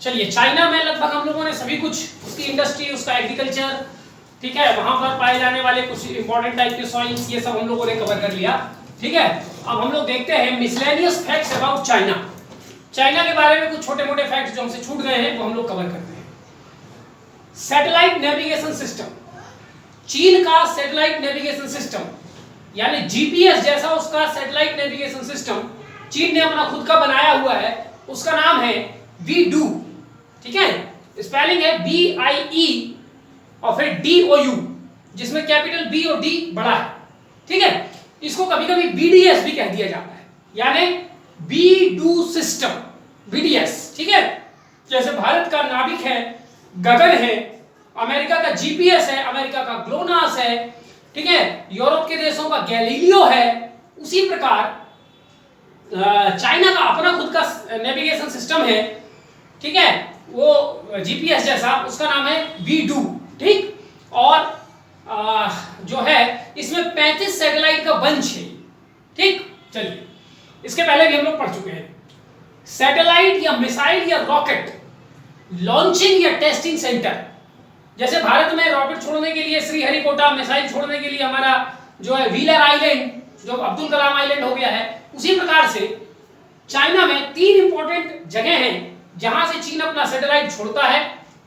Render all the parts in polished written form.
चलिए, चाइना में लगभग हम लोगों ने सभी कुछ, उसकी इंडस्ट्री, उसका एग्रीकल्चर, ठीक है, वहां पर पाए जाने वाले कुछ इंपॉर्टेंट टाइप के सॉइल्स, ये सब हम लोगों ने कवर कर लिया। ठीक है, अब हम लोग देखते हैं miscellaneous facts about China. China के बारे में कुछ छोटे मोटे फैक्ट्स जो हमसे छूट गए हैं वो हम लोग कवर करते हैं। सैटेलाइट नेविगेशन सिस्टम, चीन का सैटेलाइट नेविगेशन सिस्टम यानी जीपीएस जैसा उसका सैटेलाइट नेविगेशन सिस्टम चीन ने अपना खुद का बनाया हुआ है, उसका नाम है वीडू। ठीक है, स्पेलिंग है BIE और फिर DOU, जिसमें कैपिटल B और D बड़ा है। ठीक है, इसको कभी कभी BDS भी कह दिया जाता है, यानी वीडू सिस्टम, BDS। ठीक है, जैसे भारत का नाविक है, गगन है, अमेरिका का जीपीएस है, अमेरिका का ग्लोनास है, ठीक है, यूरोप के देशों का गैलीलियो है, उसी प्रकार चाइना का अपना खुद का नेविगेशन सिस्टम है। ठीक है, वो जीपीएस जैसा, उसका नाम है वीडू। ठीक, और जो है इसमें 35 सैटेलाइट का बंच है। ठीक, चलिए, इसके पहले भी हम लोग पढ़ चुके हैं। सैटेलाइट या मिसाइल या रॉकेट लॉन्चिंग या टेस्टिंग सेंटर, जैसे भारत में रॉकेट छोड़ने के लिए श्रीहरिकोटा, मिसाइल छोड़ने के लिए हमारा जो है व्हीलर आइलैंड, जो अब्दुल कलाम आइलैंड हो गया है, उसी प्रकार से चाइना में 3 इंपॉर्टेंट जगह हैं जहां से चीन अपना सैटेलाइट छोड़ता है,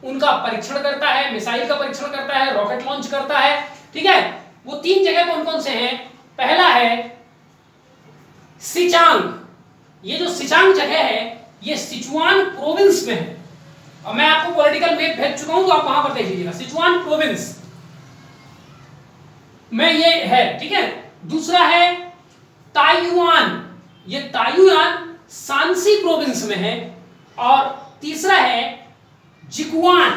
उनका परीक्षण करता है, मिसाइल का परीक्षण करता है, रॉकेट लॉन्च करता है। ठीक है, वो 3 जगह कौन कौन से हैं? पहला है सिचांग। ये जो सिचांग जगह है ये सिचुआन प्रोविंस में है, और मैं आपको पॉलिटिकल मैप भेज चुका हूं तो आप वहां पर देख लीजिएगा, सिचुआन प्रोविंस में ये है। ठीक है, दूसरा है ताइयुआन, ये ताइयुआन सांसी प्रोविंस में है, और तीसरा है जिकुआन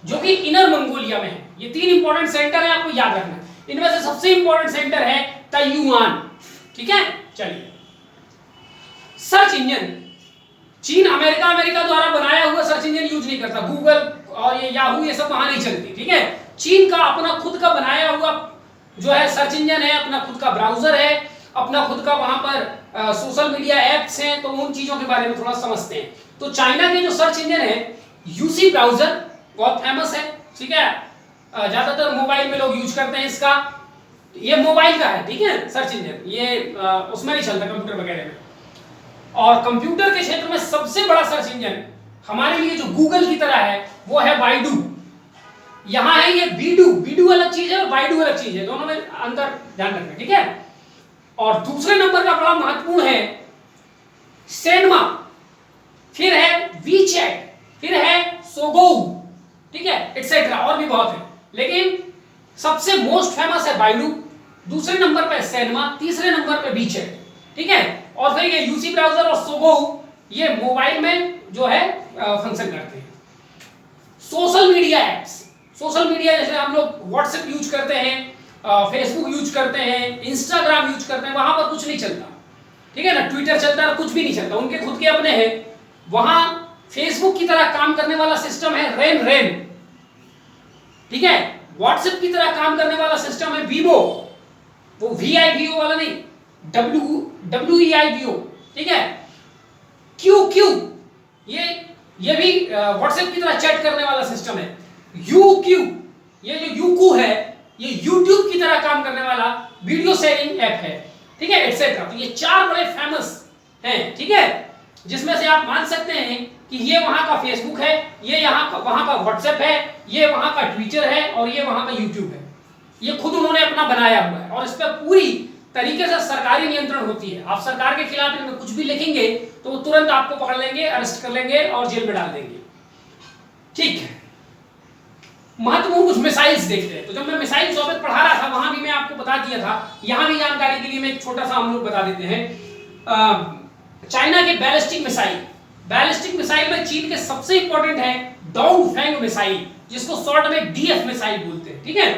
जो कि इनर मंगोलिया में है। ये 3 इंपॉर्टेंट सेंटर है, आपको याद रखना। इनमें से सबसे इंपॉर्टेंट सेंटर है ताइयुआन। ठीक है, चलिए, सर्च इंजन, चीन अमेरिका द्वारा बनाया हुआ सर्च इंजन यूज नहीं करता, गूगल और ये याहू ये सब वहां नहीं चलती। ठीक है, चीन का अपना खुद का बनाया हुआ जो है सर्च इंजन है, अपना खुद का ब्राउजर है, अपना खुद का वहां पर सोशल मीडिया एप्स हैं, तो उन चीजों के बारे में थोड़ा समझते हैं। तो चाइना के जो सर्च इंजन है यूसी ब्राउजर बहुत फेमस है। ठीक है, ज्यादातर मोबाइल में लोग यूज करते हैं इसका, ये मोबाइल का है। ठीक है, सर्च इंजन ये उसमें नहीं चलता, कंप्यूटर वगैरह में। और कंप्यूटर के क्षेत्र में सबसे बड़ा सर्च इंजन हमारे लिए जो गूगल की तरह है वो है बाइडू। यहां है ये बीडू, बीडू अलग चीज है और बाइडू अलग चीज है, दोनों में अंतर ध्यान रखना। ठीक है, और दूसरे नंबर का बड़ा महत्वपूर्ण है सेनमा, फिर है वीचैट, फिर है सोगो। ठीक है, एटसेट्रा, और भी बहुत है, लेकिन सबसे मोस्ट फेमस है बाइडू, दूसरे नंबर पे सेनमा, तीसरे नंबर पे वीचैट। ठीक है, और फिर ये यूसी ब्राउजर और सोगो ये मोबाइल में जो है फंक्शन करते हैं। Social media apps, social media जैसे हम लोग व्हाट्सएप यूज करते हैं, फेसबुक यूज करते हैं, इंस्टाग्राम यूज करते हैं, वहां पर कुछ नहीं चलता। ठीक है ना, ट्विटर चलता है, कुछ भी नहीं चलता, उनके खुद के अपने हैं। वहां फेसबुक की तरह काम करने वाला सिस्टम है रेन। ठीक है, व्हाट्सएप की तरह काम करने वाला सिस्टम है वीवो, वो VIVO वाला नहीं, WEIVO। ठीक है, QQ ये भी व्हाट्सएप की तरह चैट करने वाला सिस्टम है। UQ ये जो यूकू है ये यूट्यूब की तरह काम करने वाला वीडियो शेयरिंग ऐप है। ठीक है, एटसेट्रा। तो ये 4 बड़े फेमस हैं। ठीक है, जिसमें से आप मान सकते हैं कि ये वहां का फेसबुक है, ये वहां का व्हाट्सएप है, ये वहां का ट्विटर है, और ये वहां का यूट्यूब है। ये खुद उन्होंने अपना बनाया हुआ है, और इस पर पूरी तरीके से सरकारी नियंत्रण होती है। आप सरकार के खिलाफ इनमें कुछ भी लिखेंगे तो वो तुरंत आपको पकड़ लेंगे, अरेस्ट कर लेंगे और जेल में डाल देंगे। ठीक है, महत्वपूर्ण कुछ मिसाइल्स देखते हैं। तो जब मैं मिसाइल टॉपिक पढ़ा रहा था वहां भी मैं आपको बता दिया था, यहां भी जानकारी के लिए मैं एक छोटा सा हम लोग बता देते हैं। चाइना के बैलिस्टिक मिसाइल में चीन के सबसे इंपॉर्टेंट है डोंगफेंग मिसाइल, जिसको शॉर्ट में DF मिसाइल बोलते हैं। ठीक है,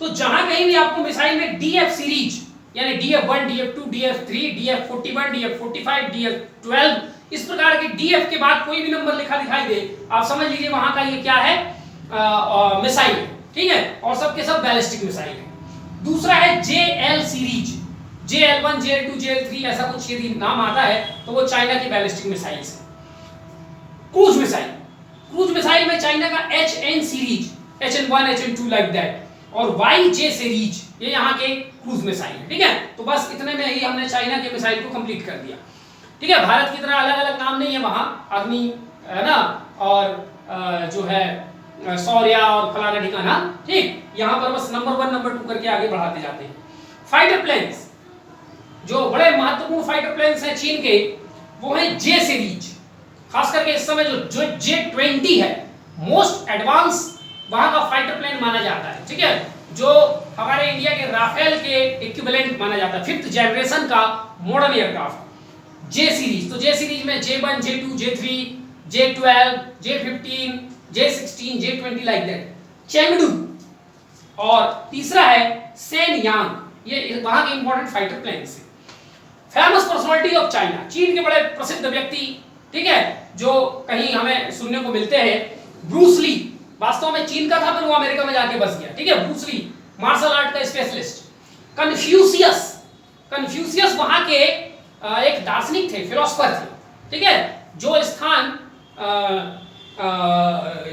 तो जहां कहीं भी आपको मिसाइल में DF सीरीज यानी DF1, DF2, DF3, DF41, DF45, DF12 इस प्रकार के DF के बाद कोई भी नंबर लिखा दिखाई दे, आप समझ लीजिए वहां का ये क्या है, मिसाइल। ठीक है, और सबके सब बैलिस्टिक मिसाइल है। दूसरा है JL series, JL1, JL2, JL3 ऐसा कुछ यदि नाम आता है तो वो चाइना की बैलिस्टिक मिसाइल्स है। क्रूज मिसाइल, क्रूज मिसाइल में चाइना का HN series, HN1, HN2 like that, और YJ सीरीज ये यहाँ के क्रूज मिसाइल है। ठीक है, तो बस इतने में ही हमने चाइना के मिसाइल को कंप्लीट कर दिया। ठीक है, भारत की तरह अलग अलग नाम नहीं है वहां, अग्नि है ना, और जो है सौर्या और फलाना ठिकाना। ठीक, यहाँ पर बस नंबर 1 नंबर 2 करके आगे बढ़ाते जाते हैं। फाइटर प्लेन्स, जो बड़े महत्वपूर्ण फाइटर प्लेन्स हैं चीन के, वो है जे सीरीज। खास करके इस समय जो J-20 है, मोस्ट एडवांस वहां का फाइटर प्लेन माना जाता है। ठीक है, जो हमारे इंडिया के राफेल के इक्विवेलेंट माना जाता है, 5th जनरेशन का मॉडर्न एयरक्राफ्ट जे सीरीज। तो जे सीरीज में J1, J2, J3, J12, J15, J16, J20 like that, Chengdu. और तीसरा है सेनयांग, ये वहां के इंपॉर्टेंट फाइटर प्लेन्स हैं। फेमस पर्सनालिटी ऑफ चाइना, चीन के बड़े प्रसिद्ध व्यक्ति, ठीक है, जो कहीं हमें सुनने को मिलते हैं। ब्रूस ली वास्तव में चीन का था, फिर वो अमेरिका में जाके बस गया। ठीक है, ब्रूस ली मार्शल आर्ट का स्पेशलिस्ट। कन्फ्यूशियस, कन्फ्यूशियस वहां के एक दार्शनिक थे, फिलोसफर थे। ठीक है, जो स्थान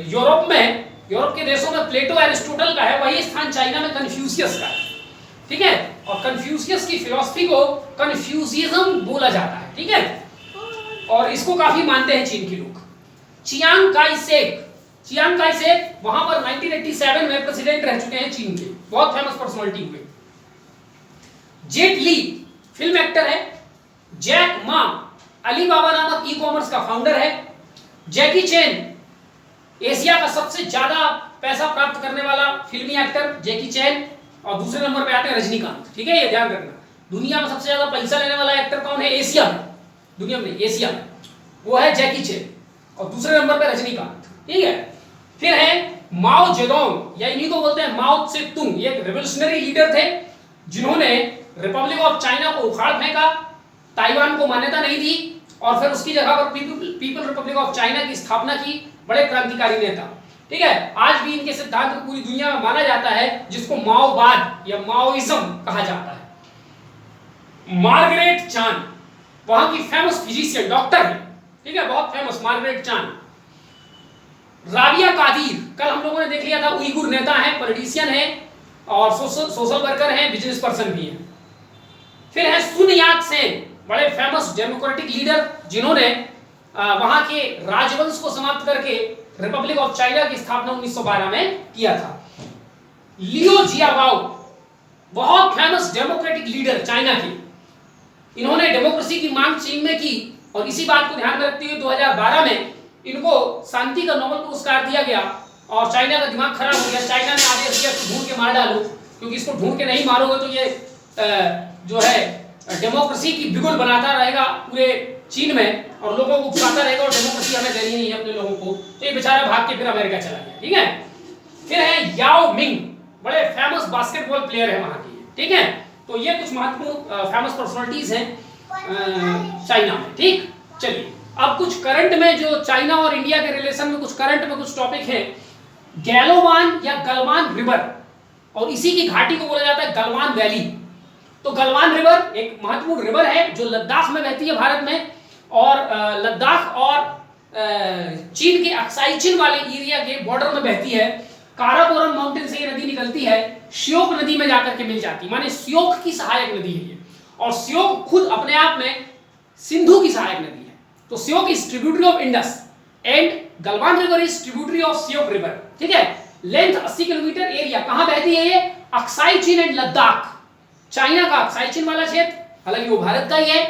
यूरोप में, यूरोप के देशों में प्लेटो एरिस्टोटल का है, वही स्थान चाइना में कन्फ्यूशियस का है। ठीक है, और कन्फ्यूशियस की फिलॉसफी को कन्फ्यूशियज्म बोला जाता है। ठीक है, और इसको काफी मानते हैं चीन के लोग। Chiang Kai Shek, Chiang Kai Shek वहां पर 1987 में प्रेसिडेंट रह चुके हैं चीन के, बहुत फेमस पर्सनालिटी हुए। जेट ली फिल्म एक्टर है। जैक मा अलीबाबा नामक ई कॉमर्स का फाउंडर है। जैकी चैन एशिया का सबसे ज्यादा पैसा प्राप्त करने वाला फिल्मी एक्टर जैकी चैन, और दूसरे नंबर पे आते हैं रजनीकांत। ठीक है, ये ध्यान रखना, दुनिया में सबसे ज्यादा पैसा लेने वाला एक्टर कौन है एशिया में, दुनिया में एशिया में, वो है जैकी चैन, और दूसरे नंबर पे रजनीकांत। ठीक है, फिर है माओ जेडोंग, या इन्हीं को बोलते हैं माओ त्से तुंग। ये एक रिवोल्यूशनरी लीडर थे जिन्होंने रिपब्लिक ऑफ चाइना को उखाड़ फेंका, ताइवान को मान्यता नहीं दी, और फिर उसकी जगह पर पीपल रिपब्लिक ऑफ चाइना की स्थापना की। बड़े क्रांतिकारी नेता। ठीक है, आज भी इनके सिद्धांत को पूरी दुनिया में माना जाता है, जिसको माओवाद या माओइज्म कहा जाता है। मार्गरेट चान वहां की फेमस फिजिशियन, डॉक्टर है। ठीक है, बहुत फेमस मार्गरेट चान। राबिया कादिर, कल हम लोगों ने देख लिया था, उइगुर नेता है, पॉलिटिशियन है, और सोशल वर्कर है, बिजनेस पर्सन भी है। फिर है सुन यात सेन, बड़े फेमस डेमोक्रेटिक लीडर, जिन्होंने वहां के राजवंश को समाप्त करके रिपब्लिक ऑफ चाइना की स्थापना 1912 में किया था। लियो जियाबाओ, बहुत फेमस डेमोक्रेटिक लीडर चाइना के, इन्होंने डेमोक्रेसी की मांग चीन में की, और इसी बात को ध्यान में रखते हुए 2012 में इनको शांति का नोबेल पुरस्कार दिया गया, और चाइना का दिमाग खराब हो गया। चाइना ने आदेश दिया कि ढूंढ के मार डालो, क्योंकि इसको ढूंढ के नहीं मारोगे तो ये जो है डेमोक्रेसी की बिगुल बनाता रहेगा पूरे चीन में, और लोगों को उकसाता रहेगा, और डेमोक्रेसी हमें देनी नहीं है अपने लोगों को। तो ये बेचारा भाग के फिर अमेरिका चला गया। ठीक है, फिर है याओ मिंग, बड़े फेमस बास्केटबॉल प्लेयर है वहां के। ठीक है, तो ये कुछ महत्वपूर्ण फेमस पर्सनालिटीज हैं चाइना में। ठीक, चलिए अब कुछ करंट में, जो चाइना और इंडिया के रिलेशन में कुछ करंट में कुछ टॉपिक है। गैलोवान या गलवान रिवर, और इसी की घाटी को बोला जाता है गलवान वैली। तो गलवान रिवर एक महत्वपूर्ण रिवर है जो लद्दाख में बहती है भारत में, और लद्दाख और चीन के अक्साई चीन वाले एरिया के बॉर्डर में बहती है। काराकोरम माउंटेन से ये नदी निकलती है, श्योक नदी में जाकर के मिल जाती है, माने श्योक की सहायक नदी है ये, और श्योक खुद अपने आप में सिंधु की सहायक नदी है। तो Shyok is tributary of Indus and Galwan river is tributary of Shyok river. ठीक है, लेंथ 80 किलोमीटर, एरिया कहां बहती है ये, अक्साई चीन एंड लद्दाख, चाइना का अक्साई चीन वाला क्षेत्र, हालांकि वो भारत का ही है,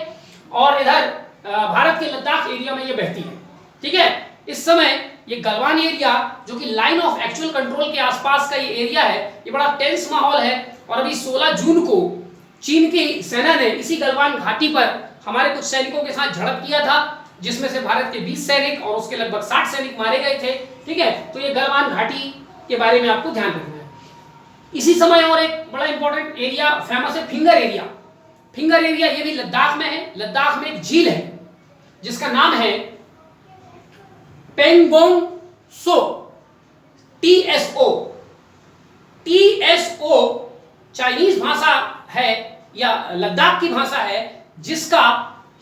और इधर भारत के लद्दाख एरिया में ये बहती है। ठीक है, इस समय ये गलवान एरिया, जो कि लाइन ऑफ एक्चुअल कंट्रोल के आसपास का ये एरिया है, ये बड़ा टेंस माहौल है। और अभी 16 जून को चीन की सेना ने इसी गलवान घाटी पर हमारे कुछ सैनिकों के साथ झड़प किया था, जिसमें से भारत के 20 सैनिक और उसके लगभग 60 सैनिक मारे गए थे। ठीक है, तो ये गलवान घाटी के बारे में आपको ध्यान रखना है। इसी समय और एक बड़ा इंपॉर्टेंट एरिया फेमस है, फिंगर एरिया। फिंगर एरिया ये भी लद्दाख में है। लद्दाख में एक झील है जिसका नाम है पेंगोंग सो, TSO। TSO चाइनीज भाषा है या लद्दाख की भाषा है, जिसका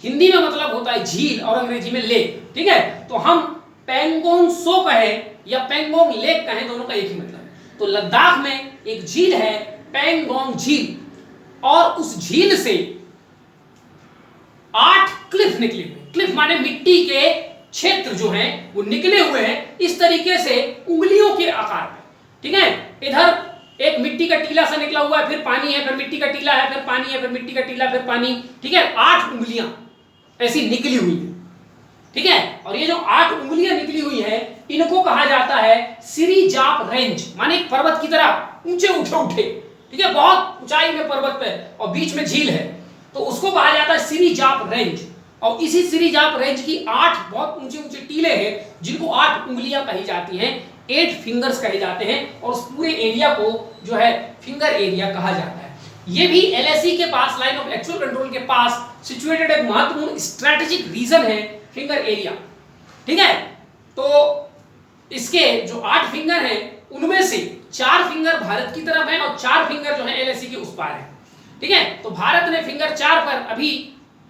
हिंदी में मतलब होता है झील और अंग्रेजी में लेक। ठीक है, तो हम पेंगोंग सो कहे या पेंगोंग लेक कहे, दोनों का एक ही मतलब है। तो लद्दाख में एक झील है पेंगोंग झील, और उस झील से 8 क्लिफ निकले हुए, क्लिफ माने मिट्टी के क्षेत्र जो हैं वो निकले हुए हैं इस तरीके से उंगलियों के आकार में, ठीक है। इधर एक मिट्टी का टीला सा निकला हुआ है, फिर पानी है, फिर मिट्टी का टीला है, फिर पानी है, फिर मिट्टी का टीला, फिर पानी, ठीक है। 8 उंगलियां ऐसी निकली हुई है, ठीक है। और ये जो 8 उंगलियां निकली हुई है इनको कहा जाता है सिरिजाप रेंज, माने एक पर्वत की तरह ऊंचे उठे, ठीक है, बहुत ऊंचाई में पर्वत पे और बीच में झील है, तो उसको कहा जाता है सिरिजाप रेंज। और इसी सिरिजाप रेंज की 8 बहुत ऊंचे ऊंचे टीले हैं जिनको 8 उंगलियां कही जाती हैं, 8 फिंगर्स कहे जाते हैं, और उस पूरे एरिया को जो है फिंगर एरिया कहा जाता है। ये भी एलएसी के पास, लाइन ऑफ एक्चुअल कंट्रोल के पास सिचुएटेड एक महत्वपूर्ण स्ट्रेटेजिक रीजन है फिंगर एरिया, ठीक है। तो इसके जो 8 फिंगर हैं उनमें से 4 फिंगर भारत की तरफ हैं और 4 फिंगर जो है एलएसी के उस पार है, ठीक है। तो भारत ने फिंगर 4 पर, अभी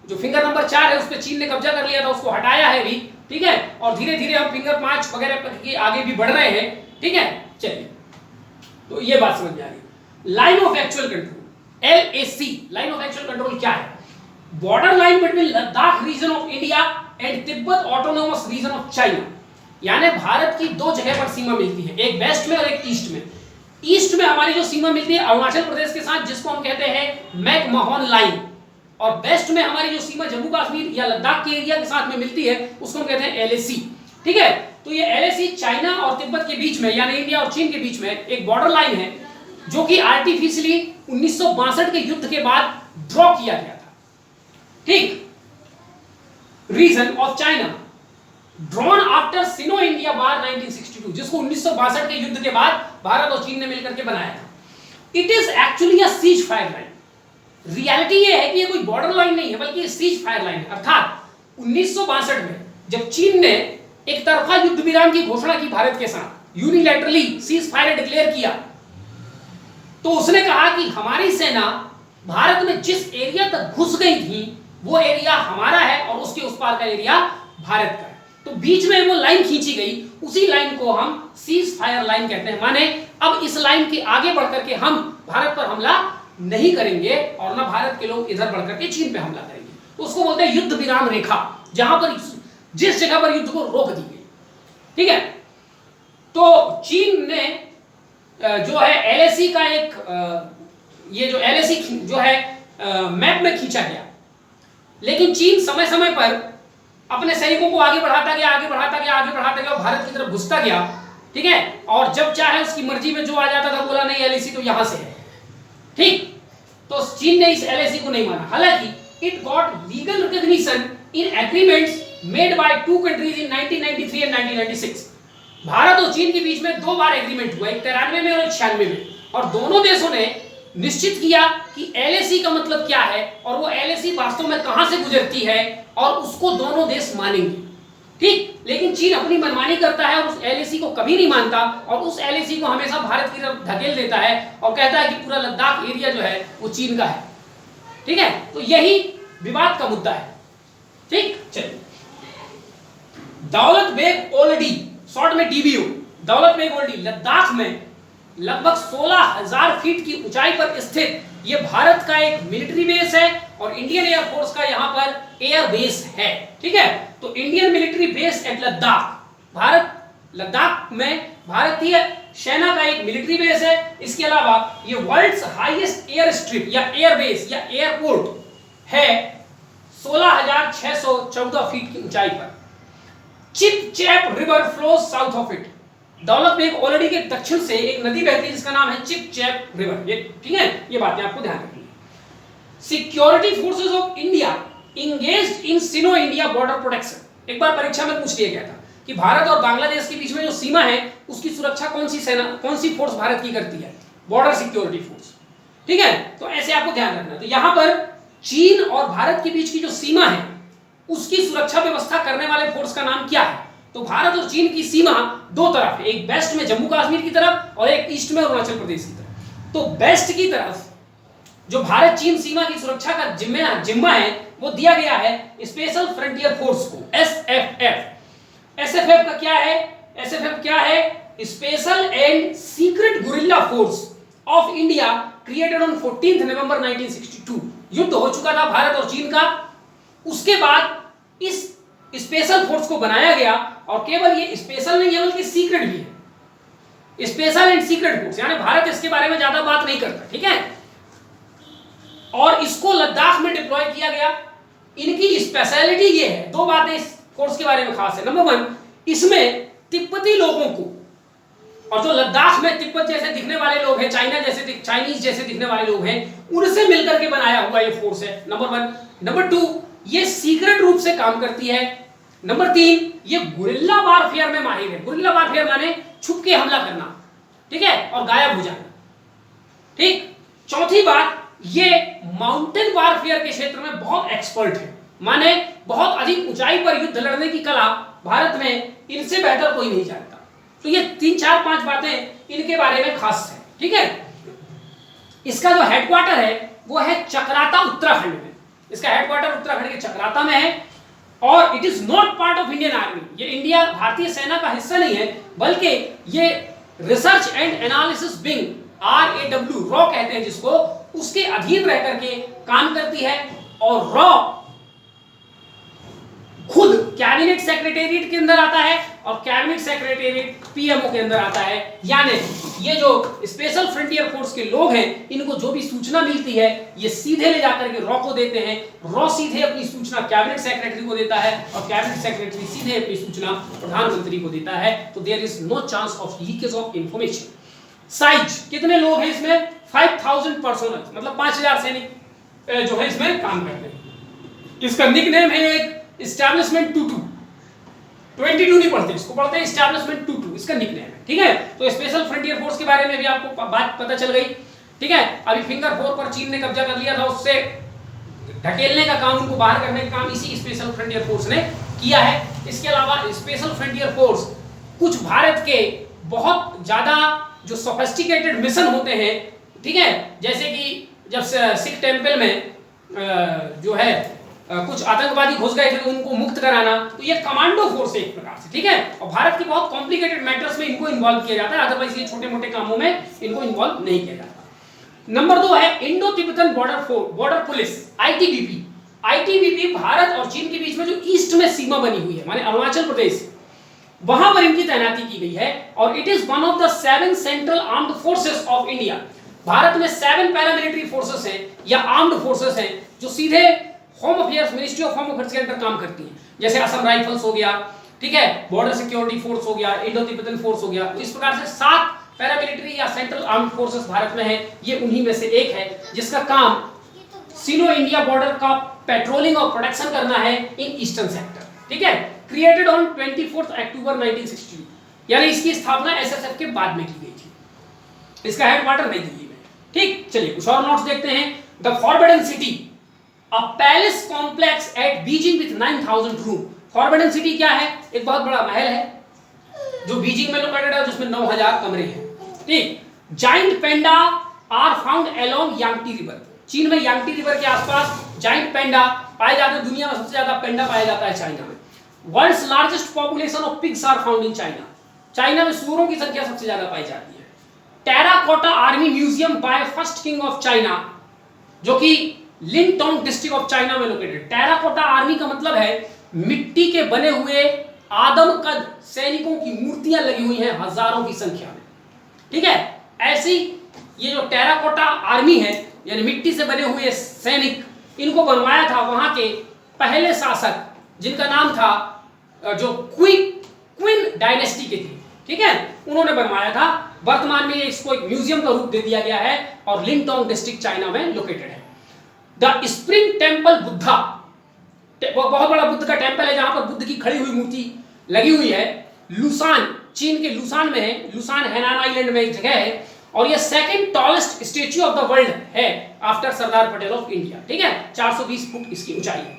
जो फिंगर नंबर 4 है उस पर चीन ने कब्जा कर लिया था, उसको हटाया है भी, ठीक है। और धीरे धीरे हम फिंगर 5 वगैरह के आगे भी बढ़ रहे हैं, ठीक है। चलिए, तो ये बात समझ में आ गई। Line of actual control, LAC, line of actual control क्या है? Border line between Ladakh region of India and Tibet autonomous region of China, यानी भारत की 2 जगह पर सीमा मिलती है, एक वेस्ट में और एक ईस्ट में। ईस्ट में हमारी जो सीमा मिलती है अरुणाचल प्रदेश के साथ, जिसको हम कहते हैं मैकमोहन लाइन, और वेस्ट में हमारी जो सीमा जम्मू कश्मीर या लद्दाख के एरिया के साथ में मिलती है उसको हम कहते हैं एलएसी, ठीक है। तो ये एलएसी चाइना और तिब्बत के बीच में, यानी इंडिया और चीन के बीच में एक बॉर्डर लाइन है जो कि आर्टिफिशियली 1962 के युद्ध के बाद ड्रॉ किया गया था, ठीक। Region of China drawn after Sino India war 1962, जिसको 1962 के युद्ध के बाद भारत और चीन ने मिलकर के बनाया था। It is actually a cease fire line. Reality ये है कि ये कोई बॉर्डर लाइन नहीं है बल्कि सीज फायर लाइन है। अर्थात 1962 में जब चीन ने एक तरफा युद्ध विराम की घोषणा की भारत के साथ, यूनिलैटरली सीज फायर डिक्लेयर किया, तो उसने कहा कि हमारी सेना भारत में जिस एरिया तक घुस गई थी वो एरिया हमारा है और उसके उस पार का एरिया भारत का है। तो बीच में वो लाइन खींची गई, उसी लाइन को हम सीज फायर लाइन कहते हैं। माने अब इस लाइन के आगे बढ़कर के हम भारत पर हमला नहीं करेंगे और ना भारत के लोग इधर बढ़कर के चीन पे हमला करेंगे, तो उसको बोलते हैं युद्ध विराम रेखा, जहां पर जिस जगह पर युद्ध को रोक दी गई, ठीक है। तो चीन ने जो है एलएसी का एक ये जो एलएसी जो है मैप में खींचा गया, लेकिन चीन समय समय पर अपने सैनिकों को आगे बढ़ाता गया, आगे बढ़ाता गया, आगे बढ़ाता गया, भारत की तरफ घुसता गया, ठीक है। और जब चाहे उसकी मर्जी में जो आ जाता था, बोला नहीं एलएसी तो यहां से है, ठीक। तो चीन ने इस एलएसी को नहीं माना, हालांकि it got legal recognition in agreements made by 2 countries in 1993 and 1996। Bharat और चीन के बीच में 2 बार एग्रीमेंट हुआ, एक 93 में और एक 96 में, और दोनों देशों ने निश्चित किया कि एलएसी का मतलब क्या है और वो एलएसी वास्तव में कहां से गुजरती है, और उसको दोनों देश मानेंगे, ठीक। लेकिन चीन अपनी मनमानी करता है और उस एलएसी को कभी नहीं मानता और उस एलएसी को हमेशा भारत की तरफ धकेल देता है और कहता है कि पूरा लद्दाख एरिया जो है वो चीन का है, ठीक है। तो यही विवाद का मुद्दा है, ठीक। चलिए, दौलत बेग ओल्डी, शॉर्ट में डीबीओ, दौलत बेग ओल्डी लद्दाख में लगभग 16,000 फीट की ऊंचाई पर स्थित ये भारत का एक मिलिट्री बेस है और इंडियन एयरफोर्स का यहां पर एयर बेस है, ठीक है। तो Indian military base at Ladakh, Bharat Ladakh में भारतीय सेना का एक मिलिट्री बेस है। इसके अलावा ये वर्ल्ड्स हाईएस्ट एयर स्ट्रिप या एयर बेस या एयरपोर्ट है 16,614 फीट की ऊंचाई पर। Chip chap river flows south of it, Daulat Beg Oldi के दक्षिण से एक नदी बहती है जिसका नाम है चिप चैप रिवर, ये ठीक है, ये बातें आपको ध्यान रखनी है। Security forces of India engaged in synonym India border protection, एक बार परीक्षा में पूछ लिया गया था कि भारत और बांग्लादेश के बीच में जो सीमा है उसकी सुरक्षा कौन सी सेना, कौन सी फोर्स भारत की करती है, बॉर्डर सिक्योरिटी फोर्स, ठीक है। तो ऐसे आपको ध्यान रखना। तो यहां पर चीन और भारत के बीच की जो सीमा है उसकी सुरक्षा व्यवस्था करने वाले फोर्स का नाम क्या है? तो भारत और चीन की सीमा 2 तरफ है, एक वेस्ट में जम्मू कश्मीर की तरफ और एक ईस्ट में अरुणाचल प्रदेश की तरफ। तो वेस्ट की तरफ जो भारत चीन सीमा की सुरक्षा का जिम्मा है वो दिया गया है स्पेशल फ्रंटियर फोर्स को, एसएफएफ। एसएफएफ का क्या है? एसएफएफ क्या है? Special and secret guerrilla force of India created on 14 नवंबर 1962। युद्ध हो चुका था भारत और चीन का, उसके बाद इस स्पेशल फोर्स को बनाया गया, और केवल ये स्पेशल नहीं है बल्कि सीक्रेट भी है। स्पेशल एंड सीक्रेट फोर्स, यानी भारत इसके बारे में ज्यादा बात नहीं करता, ठीक है। और इसको लद्दाख में डिप्लॉय किया गया। इनकी स्पेशलिटी ये है, दो बातें इस फोर्स के बारे में खास है। नंबर वन, इसमें तिब्बती लोगों को, और जो लद्दाख में तिब्बत जैसे दिखने वाले लोग हैं, चाइनीज जैसे दिखने वाले लोग हैं, उनसे मिलकर के बनाया हुआ ये फोर्स है, नंबर वन। नंबर टू, ये सीक्रेट रूप से काम करती है। नंबर तीन, ये गुरिल्ला वारफेयर में माहिर है। गुरिल्ला वारफेयर माने छुप के हमला करना, ठीक है, और गायब हो जाना, ठीक। चौथी बात, ये माउंटेन वारफेयर के क्षेत्र में बहुत एक्सपर्ट है, माने बहुत अधिक ऊंचाई पर युद्ध लड़ने की कला भारत में इनसे बेहतर कोई नहीं जानता। तो ये 3-4-5 बातें इनके बारे में खास है, ठीक है। इसका जो हेडक्वार्टर है वो है चक्राता, उत्तराखंड में। इसका हेडक्वार्टर उत्तराखंड के चक्राता में है, और it is not part of Indian army. ये इंडिया भारतीय सेना का हिस्सा नहीं है, बल्कि ये research and analysis wing, RAW, raw कहते हैं जिसको, उसके अधीन रह करके काम करती है। और रॉ खुद कैबिनेट सेक्रेटेरिएट के अंदर आता है, और कैबिनेट सेक्रेटेरिएट PMO के अंदर आता है। यानी ये जो स्पेशल फ्रंटियर फोर्स के लोग हैं, इनको जो भी सूचना मिलती है ये सीधे ले जाकर के रॉ को देते हैं। रॉ सीधे अपनी सूचना कैबिनेट सेक्रेटरी को देता है, और कैबिनेट सेक्रेटरी सीधे अपनी सूचना प्रधानमंत्री को देता है। तो there is no chance of leakage of information. Size, कितने लोग हैं इसमें? 5000 पर्सनल, मतलब 5000 सैनिक जो है इसमें काम करते हैं। इसका निकनेम है एक एस्टैब्लिशमेंट 22 नहीं पढ़ते, इसको पढ़ते हैं एस्टैब्लिशमेंट 22, इसका निकनेम है, ठीक है। तो स्पेशल फ्रंटियर फोर्स के बारे में भी आपको बात पता चल गई, ठीक है। अभी फिंगर 4 पर चीन ने कब्जा कर लिया था, उससे ढकेलने का काम, उनको बाहर करने का काम इसी स्पेशल फ्रंटियर फोर्स ने किया है। इसके अलावा स्पेशल फ्रंटियर फोर्स कुछ भारत के बहुत ज्यादा जो सोफिस्टिकेटेड मिशन होते हैं, ठीक है, जैसे कि जब सिख टेंपल में जो है कुछ आतंकवादी घुस गए थे, उनको मुक्त कराना, तो ये कमांडो फोर्स है एक प्रकार से, ठीक है। और भारत के बहुत कॉम्प्लिकेटेड मैटर्स में इनको इन्वॉल्व किया जाता है, अदरवाइज ये छोटे मोटे कामों में इनको इन्वॉल्व नहीं किया जाता। नंबर 2 है Indo Tibetan border police, ITBP। Bharat और चीन के बीच में जो ईस्ट में सीमा बनी हुई है, माने अरुणाचल प्रदेश, वहां पर इनकी तैनाती की गई है। और it is one of the 7 central armed forces of India. Bharat में 7 पैरामिलिट्री फोर्सेस हैं या आर्म्ड फोर्सेस हैं जो सीधे home affairs, ministry of home affairs के अंदर काम करती हैं। जैसे असम राइफल्स हो गया, ठीक है, बॉर्डर सिक्योरिटी फोर्स हो गया, इंडो तिब्बतन फोर्स हो गया। तो इस प्रकार से 7 पैरामिलिट्री या सेंट्रल आर्म्ड फोर्सेस भारत में है। ये उन्हीं में से एक है जिसका काम सीनो इंडिया बॉर्डर का पेट्रोलिंग और प्रोटेक्शन करना है इन ईस्टर्न सेक्टर, ठीक है। क्रिएटेड ऑन 24 अक्टूबर 1960, यानी इसकी स्थापना SSF के बाद में की गई थी। इसका हेडक्वार्टर नई दिल्ली में, ठीक। चलिए कुछ और नोट्स देखते हैं। The forbidden city, a palace complex at Beijing with 9000 room. Forbidden city क्या है? एक बहुत बड़ा महल है जो बीजिंग में लोकेटेड है, जिसमें 9000 कमरे हैं, ठीक। Giant panda are found along Yangtze river. चीन में यांगटी रिवर के आसपास जाइंट पेंडा पाए जाते हैं। दुनिया में सबसे ज्यादा पेंडा पाया जाता है चाइना में। World's largest population of pigs are found in China. China में सूअरों की संख्या सबसे ज्यादा पाई जाती है। Terracotta army museum by first king of China, जो कि लिनटोंग डिस्ट्रिक्ट ऑफ चाइना में लोकेटेड। टेराकोटा आर्मी का मतलब है मिट्टी के बने हुए आदमकद सैनिकों की मूर्तियां लगी हुई हैं हजारों की संख्या में, ठीक है। ऐसी ये जो टेराकोटा आर्मी है, यानी मिट्टी से बने हुए सैनिक, इनको बनवाया था वहां के पहले शासक, जिनका नाम था जो क्वीन डायनेस्टी के थे, ठीक है, उन्होंने बनवाया था। वर्तमान में इसको एक म्यूजियम का रूप दे दिया गया है और लिनटोंग डिस्ट्रिक्ट चाइना में लोकेटेड है। द स्प्रिंग टेम्पल बुद्धा, बहुत बड़ा बुद्ध का टेम्पल है जहां पर बुद्ध की खड़ी हुई मूर्ति लगी हुई है। लुसान, चीन के लुसान में है। लुसान हैनान आइलैंड में एक जगह है, और ये second tallest statue of the world है after Sardar Patel of India, ठीक है। 420 फुट इसकी ऊंचाई है।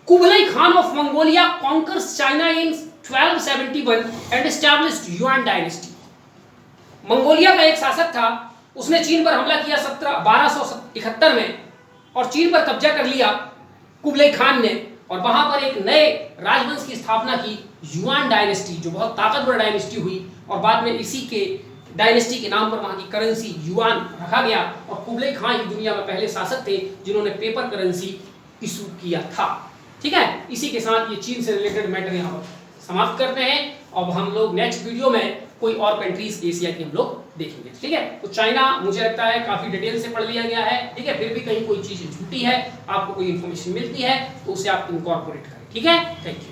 Kublai Khan of Mongolia conquers China in 1271 and established Yuan dynasty. Mongolia का एक शासक था, उसने चीन पर हमला किया 1271 में और चीन पर कब्जा कर लिया कुबलाई खान ने, और वहां पर एक नए राजवंश की स्थापना की, युआन डायनेस्टी, जो बहुत ताकतवर डायनेस्टी हुई और बाद में इसी के डायनेस्टी के नाम पर वहां की करेंसी युआन रखा गया। और कुबलई खां ही दुनिया में पहले शासक थे जिन्होंने पेपर करेंसी इशू किया था। ठीक है, इसी के साथ ये चीन से रिलेटेड मैटर यहाँ पर समाप्त करते हैं। अब हम लोग नेक्स्ट वीडियो में कोई और कंट्रीज एशिया की हम लोग देखेंगे। ठीक है, तो चाइना मुझे लगता है काफी डिटेल से पढ़ लिया गया है। ठीक है, फिर भी कहीं कोई चीज झूठी है, आपको कोई इंफॉर्मेशन मिलती है तो उसे आप इनकॉर्पोरेट करें। ठीक है, थैंक यू।